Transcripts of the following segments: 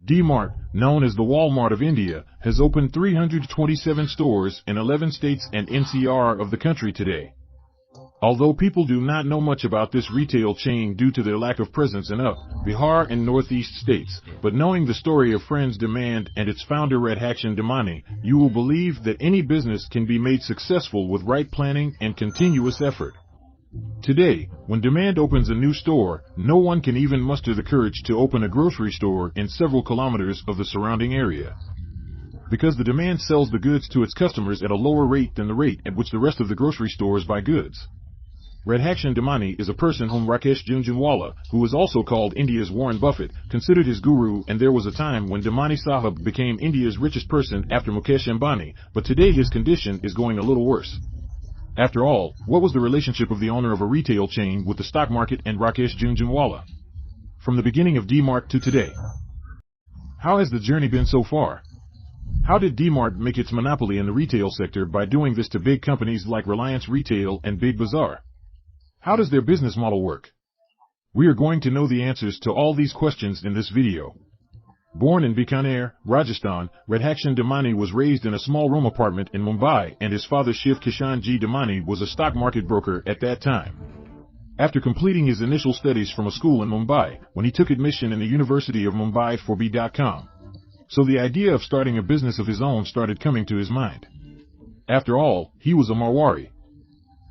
D-Mart, known as the Walmart of India, has opened 327 stores in 11 states and NCR of the country today. Although people do not know much about this retail chain due to their lack of presence in Bihar and Northeast states, but knowing the story of Friends Demand and its founder Radhakshan Damani, you will believe that any business can be made successful with right planning and continuous effort. Today, when Demand opens a new store, no one can even muster the courage to open a grocery store in several kilometers of the surrounding area. Because the Demand sells the goods to its customers at a lower rate than the rate at which the rest of the grocery stores buy goods. Radhakshan Damani is a person whom Rakesh Jhunjhunwala, who is also called India's Warren Buffett, considered his guru, and there was a time when Damani Sahib became India's richest person after Mukesh Ambani, but today his condition is going a little worse. After all, what was the relationship of the owner of a retail chain with the stock market and Rakesh Jhunjhunwala? From the beginning of D-Mart to today. How has the journey been so far? How did D-Mart make its monopoly in the retail sector by doing this to big companies like Reliance Retail and Big Bazaar? How does their business model work? We are going to know the answers to all these questions in this video. Born in Bikaner, Rajasthan, Radhakshan Damani was raised in a small room apartment in Mumbai, and his father Shiv Kishan Ji Damani was a stock market broker at that time. After completing his initial studies from a school in Mumbai, when he took admission in the University of Mumbai for B.Com. So the idea of starting a business of his own started coming to his mind. After all, he was a Marwari.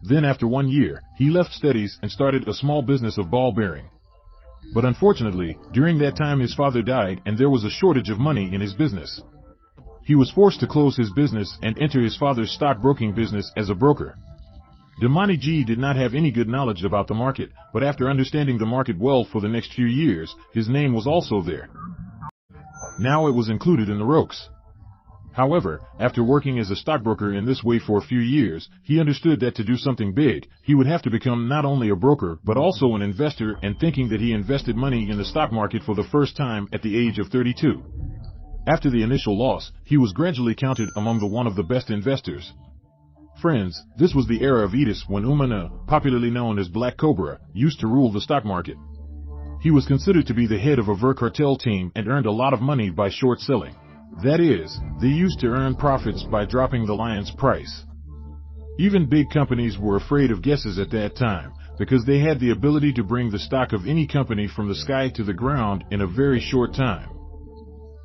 Then after 1 year, he left studies and started a small business of ball bearing. But unfortunately, during that time his father died and there was a shortage of money in his business. He was forced to close his business and enter his father's stockbroking business as a broker. Damani Ji did not have any good knowledge about the market, but after understanding the market well for the next few years, his name was also there. Now it was included in the ropes. However, after working as a stockbroker in this way for a few years, he understood that to do something big, he would have to become not only a broker but also an investor, and thinking that he invested money in the stock market for the first time at the age of 32. After the initial loss, he was gradually counted among one of the best investors. Friends, this was the era of Edis when Umana, popularly known as Black Cobra, used to rule the stock market. He was considered to be the head of a Ver cartel team and earned a lot of money by short selling. That is, they used to earn profits by dropping the lion's price. Even big companies were afraid of guesses at that time, because they had the ability to bring the stock of any company from the sky to the ground in a very short time.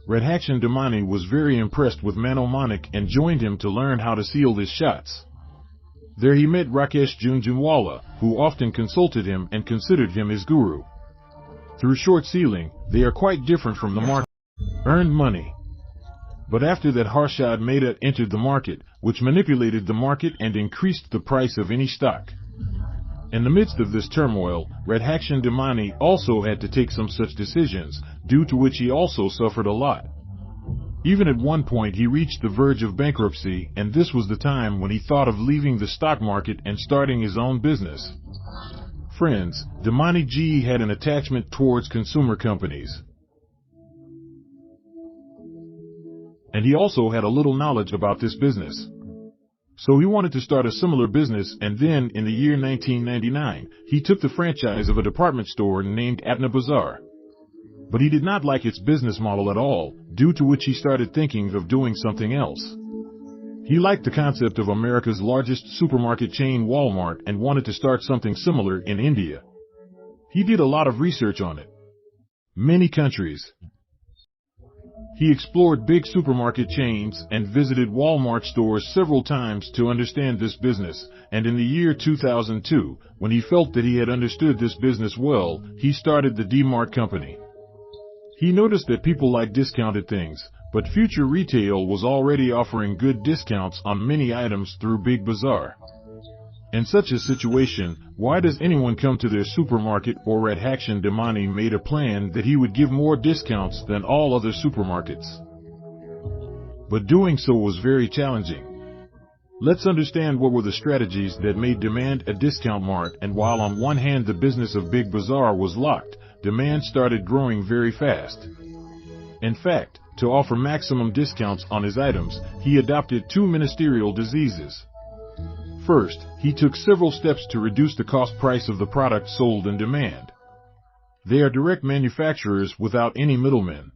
Radhakshan Damani was very impressed with Mano Manik and joined him to learn how to seal his shots. There he met Rakesh Jhunjhunwala, who often consulted him and considered him his guru. Through short sealing, they are quite different from the market. Earned money. But after that Harshad Mehta entered the market, which manipulated the market and increased the price of any stock. In the midst of this turmoil, Radhakshan Damani also had to take some such decisions, due to which he also suffered a lot. Even at one point he reached the verge of bankruptcy, and this was the time when he thought of leaving the stock market and starting his own business. Friends, Damani Ji had an attachment towards consumer companies. And he also had a little knowledge about this business. So he wanted to start a similar business, and then, in the year 1999, he took the franchise of a department store named Apna Bazaar. But he did not like its business model at all, due to which he started thinking of doing something else. He liked the concept of America's largest supermarket chain Walmart and wanted to start something similar in India. He did a lot of research on it. Many countries. He explored big supermarket chains and visited Walmart stores several times to understand this business, and in the year 2002, when he felt that he had understood this business well, he started the D-Mart company. He noticed that people like discounted things, but Future Retail was already offering good discounts on many items through Big Bazaar. In such a situation, why does anyone come to their supermarket? Or Radhakshan Damani made a plan that he would give more discounts than all other supermarkets. But doing so was very challenging. Let's understand what were the strategies that made Demand a discount mart, and while on one hand the business of Big Bazaar was locked, Demand started growing very fast. In fact, to offer maximum discounts on his items, he adopted two ministerial diseases. First, he took several steps to reduce the cost price of the product sold in Demand. They are direct manufacturers without any middlemen.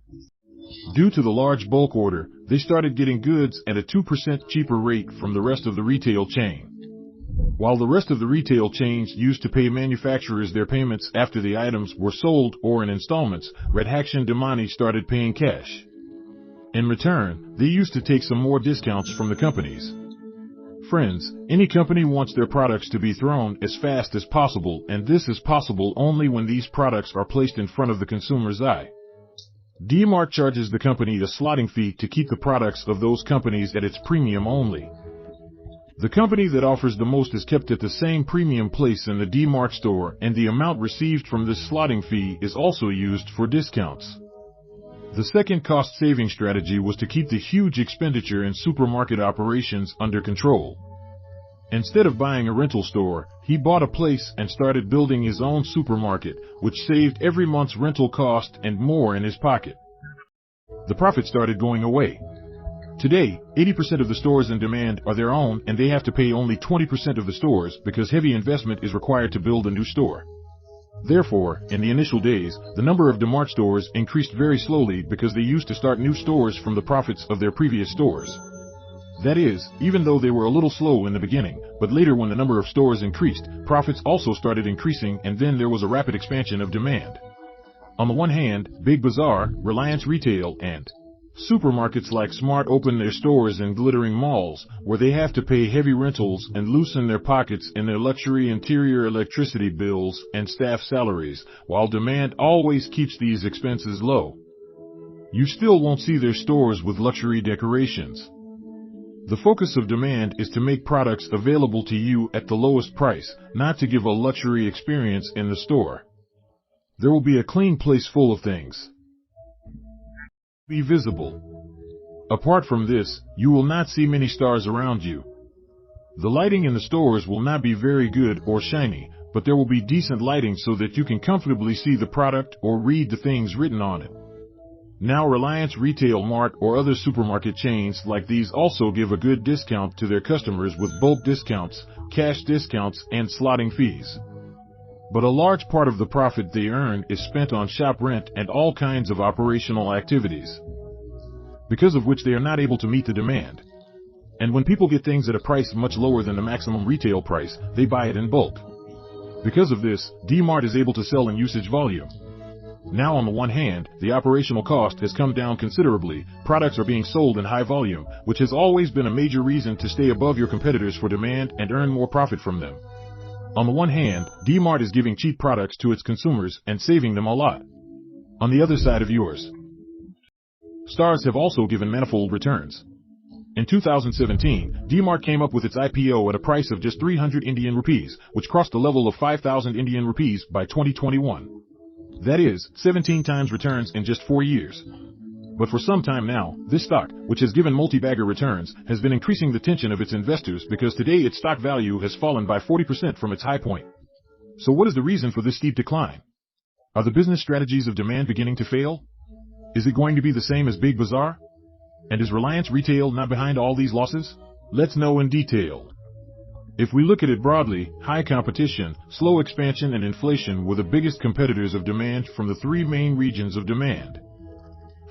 Due to the large bulk order, they started getting goods at a 2% cheaper rate from the rest of the retail chain. While the rest of the retail chains used to pay manufacturers their payments after the items were sold or in installments, Redaction Dmart started paying cash. In return, they used to take some more discounts from the companies. Friends, any company wants their products to be thrown as fast as possible, and this is possible only when these products are placed in front of the consumer's eye. D-Mart charges the company a slotting fee to keep the products of those companies at its premium only. The company that offers the most is kept at the same premium place in the D-Mart store, and the amount received from this slotting fee is also used for discounts. The second cost-saving strategy was to keep the huge expenditure in supermarket operations under control. Instead of buying a rental store, he bought a place and started building his own supermarket, which saved every month's rental cost and more in his pocket. The profit started going away. Today, 80% of the stores in Demand are their own, and they have to pay only 20% of the stores because heavy investment is required to build a new store. Therefore, in the initial days, the number of Dmart stores increased very slowly because they used to start new stores from the profits of their previous stores. That is, even though they were a little slow in the beginning, but later when the number of stores increased, profits also started increasing, and then there was a rapid expansion of Demand. On the one hand, Big Bazaar, Reliance Retail, and supermarkets like Smart open their stores in glittering malls, where they have to pay heavy rentals and loosen their pockets in their luxury interior electricity bills and staff salaries, while Demand always keeps these expenses low. You still won't see their stores with luxury decorations. The focus of Demand is to make products available to you at the lowest price, not to give a luxury experience in the store. There will be a clean place full of things. Be visible. Apart from this, you will not see many stars around you. The lighting in the stores will not be very good or shiny, but there will be decent lighting so that you can comfortably see the product or read the things written on it. Now Reliance Retail Mart or other supermarket chains like these also give a good discount to their customers with bulk discounts, cash discounts, and slotting fees. But a large part of the profit they earn is spent on shop rent and all kinds of operational activities, because of which they are not able to meet the demand. And when people get things at a price much lower than the maximum retail price, they buy it in bulk. Because of this, D-Mart is able to sell in usage volume. Now on the one hand, the operational cost has come down considerably, products are being sold in high volume, which has always been a major reason to stay above your competitors for Demand and earn more profit from them. On the one hand, D-Mart is giving cheap products to its consumers and saving them a lot. On the other side of yours, stars have also given manifold returns. In 2017, D-Mart came up with its IPO at a price of just 300 Indian rupees, which crossed the level of 5,000 Indian rupees by 2021. That is, 17 times returns in just 4 years. But for some time now, this stock, which has given multi-bagger returns, has been increasing the tension of its investors because today its stock value has fallen by 40% from its high point. So what is the reason for this steep decline? Are the business strategies of Demand beginning to fail? Is it going to be the same as Big Bazaar? And is Reliance Retail not behind all these losses? Let's know in detail. If we look at it broadly, high competition, slow expansion, and inflation were the biggest competitors of Demand from the three main regions of Demand.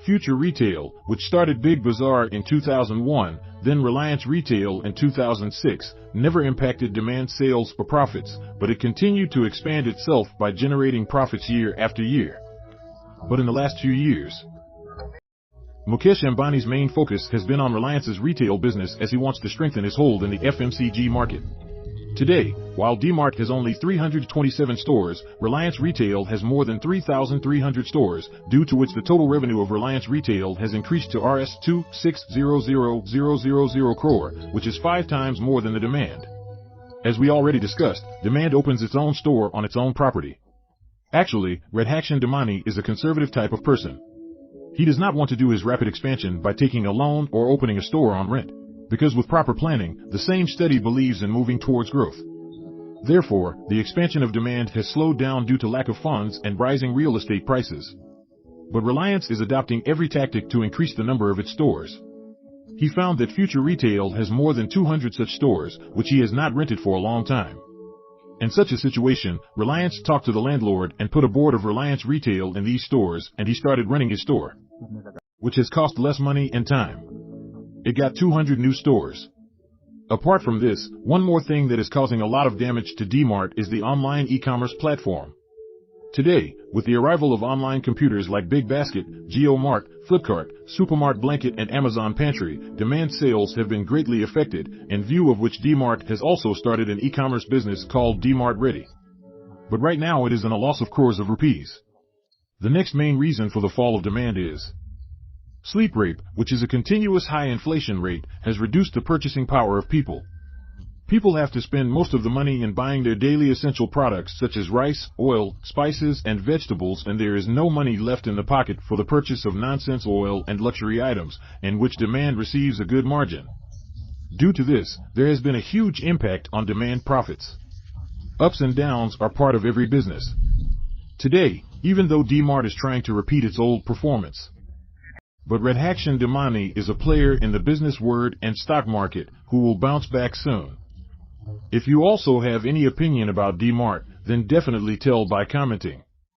Future Retail, which started Big Bazaar in 2001, then Reliance Retail in 2006, never impacted Demand sales or profits, but it continued to expand itself by generating profits year after year. But in the last few years, Mukesh Ambani's main focus has been on Reliance's retail business as he wants to strengthen his hold in the FMCG market. Today, while D-Mart has only 327 stores, Reliance Retail has more than 3,300 stores, due to which the total revenue of Reliance Retail has increased to Rs 2,600,000 crore, which is 5 times more than the Demand. As we already discussed, Demand opens its own store on its own property. Actually, Redaction Dmart is a conservative type of person. He does not want to do his rapid expansion by taking a loan or opening a store on rent, because with proper planning, the same study believes in moving towards growth. Therefore, the expansion of Demand has slowed down due to lack of funds and rising real estate prices. But Reliance is adopting every tactic to increase the number of its stores. He found that Future Retail has more than 200 such stores, which he has not rented for a long time. In such a situation, Reliance talked to the landlord and put a board of Reliance Retail in these stores, and he started renting his store. which has cost less money and time. It got 200 new stores. Apart from this, one more thing that is causing a lot of damage to D-Mart is the online e-commerce platform. Today, with the arrival of online computers like Big Basket, G-Mart, Flipkart, Supermart Blanket and Amazon Pantry, demand sales have been greatly affected, in view of which D-Mart has also started an e-commerce business called D-Mart Ready. But right now it is in a loss of crores of rupees. The next main reason for the fall of demand is sleep rate, which is a continuous high inflation rate, has reduced the purchasing power of people. People have to spend most of the money in buying their daily essential products such as rice, oil, spices, and vegetables, and there is no money left in the pocket for the purchase of nonsense oil and luxury items, in which demand receives a good margin. Due to this, there has been a huge impact on demand profits. Ups and downs are part of every business. Today, even though D-Mart is trying to repeat its old performance, but Radhakshan Damani is a player in the business word and stock market who will bounce back soon. If you also have any opinion about D-Mart, then definitely tell by commenting.